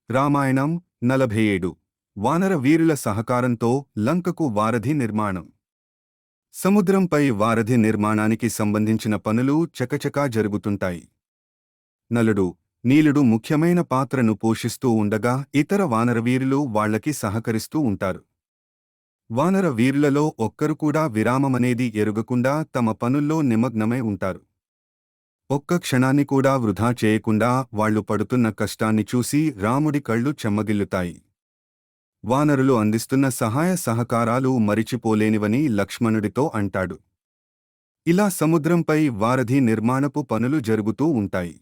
రామాయణం 47 వానర వీరుల సహకారంతో లంకకు వారధి నిర్మాణం. సముద్రంపై వారధి నిర్మాణానికి సంబంధించిన పనులు చకచకా జరుగుతుంటాయి. నలుడు, నీలుడు ముఖ్యమైన పాత్రను పోషిస్తూ ఉండగా ఇతర వానరవీరులు వాళ్లకి సహకరిస్తూ ఉంటారు. వానర వీరులలో ఒక్కరు కూడా విరామమనేది ఎరుగకుండా తమ పనుల్లో నిమగ్నమై ఉంటారు. ఒక్క క్షణాన్ని కూడా వృధా చేయకుండా వాళ్లు పడుతున్న కష్టాన్ని చూసి రాముడి కళ్ళు చెమ్మగిల్లుతాయి. వానరులు అందిస్తున్న సహాయ సహకారాలు మరిచిపోలేనివని లక్ష్మణుడితో అంటాడు. ఇలా సముద్రంపై వారధి నిర్మాణపు పనులు జరుగుతూ ఉంటాయి.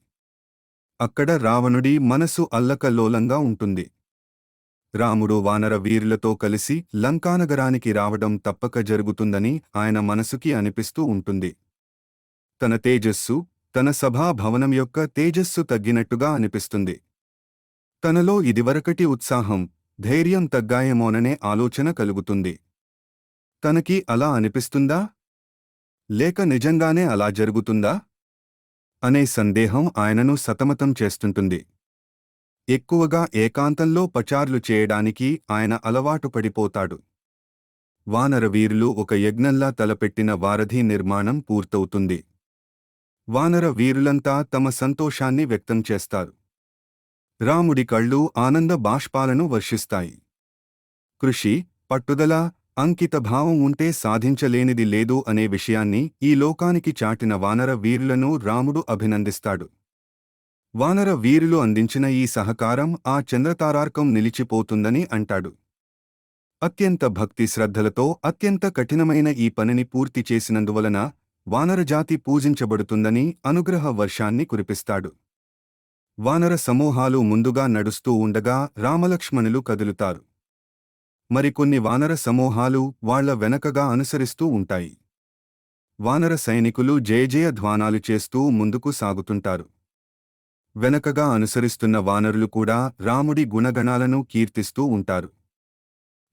అక్కడ రావణుడి మనసు అల్లకల్లోలంగా ఉంటుంది. రాముడు వానర వీరులతో కలిసి లంకానగరానికి రావడం తప్పక జరుగుతుందని ఆయన మనసుకి అనిపిస్తూ ఉంటుంది. తన తేజస్సు, తన సభా భవనం యొక్క తేజస్సు తగ్గినట్టుగా అనిపిస్తుంది. తనలో ఇదివరకటి ఉత్సాహం, ధైర్యం తగ్గాయేమోననే ఆలోచన కలుగుతుంది. తనకి అలా అనిపిస్తుందా? లేక నిజంగానే అలా జరుగుతుందా? అనే సందేహం ఆయనను సతమతం చేస్తుంటుంది. ఎక్కువగా ఏకాంతంలో పచార్లు చేయడానికి ఆయన అలవాటు పడిపోతాడు. వానర వీరులు ఒక యజ్ఞంలా తలపెట్టిన వారధి నిర్మాణం పూర్తవుతుంది. వానర వీరులంతా తమ సంతోషాన్ని వ్యక్తం చేస్తారు. రాముడి కళ్ళు ఆనంద బాష్పాలను వర్షిస్తాయి. కృషి, పట్టుదల, అంకితభావం ఉంటే సాధించలేనిది లేదు అనే విషయాన్ని ఈ లోకానికి చాటిన వానర వీరులను రాముడు అభినందిస్తాడు. వానర వీరులు అందించిన ఈ సహకారం ఆ చంద్రతారార్కం నిలిచిపోతుందని అంటాడు. అత్యంత భక్తి శ్రద్ధలతో అత్యంత కఠినమైన ఈ పనిని పూర్తి చేసినందువలన వానరజాతి పూజించబడుతుందని అనుగ్రహ వర్షాన్ని కురిపిస్తాడు. వానర సమూహాలు ముందుగా నడుస్తూ ఉండగా రామలక్ష్మణులు కదులుతారు. మరికొన్ని వానర సమూహాలు వాళ్ల వెనకగా అనుసరిస్తూ ఉంటాయి. వానర సైనికులు జయజయ ధ్వానాలు చేస్తూ ముందుకు సాగుతుంటారు. వెనకగా అనుసరిస్తున్న వానరులు కూడా రాముడి గుణగణాలను కీర్తిస్తూ ఉంటారు.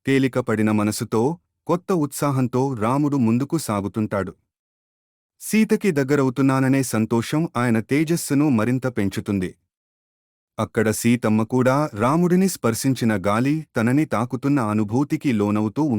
తేలికపడిన మనసుతో, కొత్త ఉత్సాహంతో రాముడు ముందుకు సాగుతుంటాడు. సీతకి దగ్గరవుతున్నాననే సంతోషం ఆయన తేజస్సును మరింత పెంచుతుంది. అక్కడ సీతమ్మ కూడా రాముడిని స్పర్శించిన గాలి తనని తాకుతున్న అనుభూతికి లోనవుతూ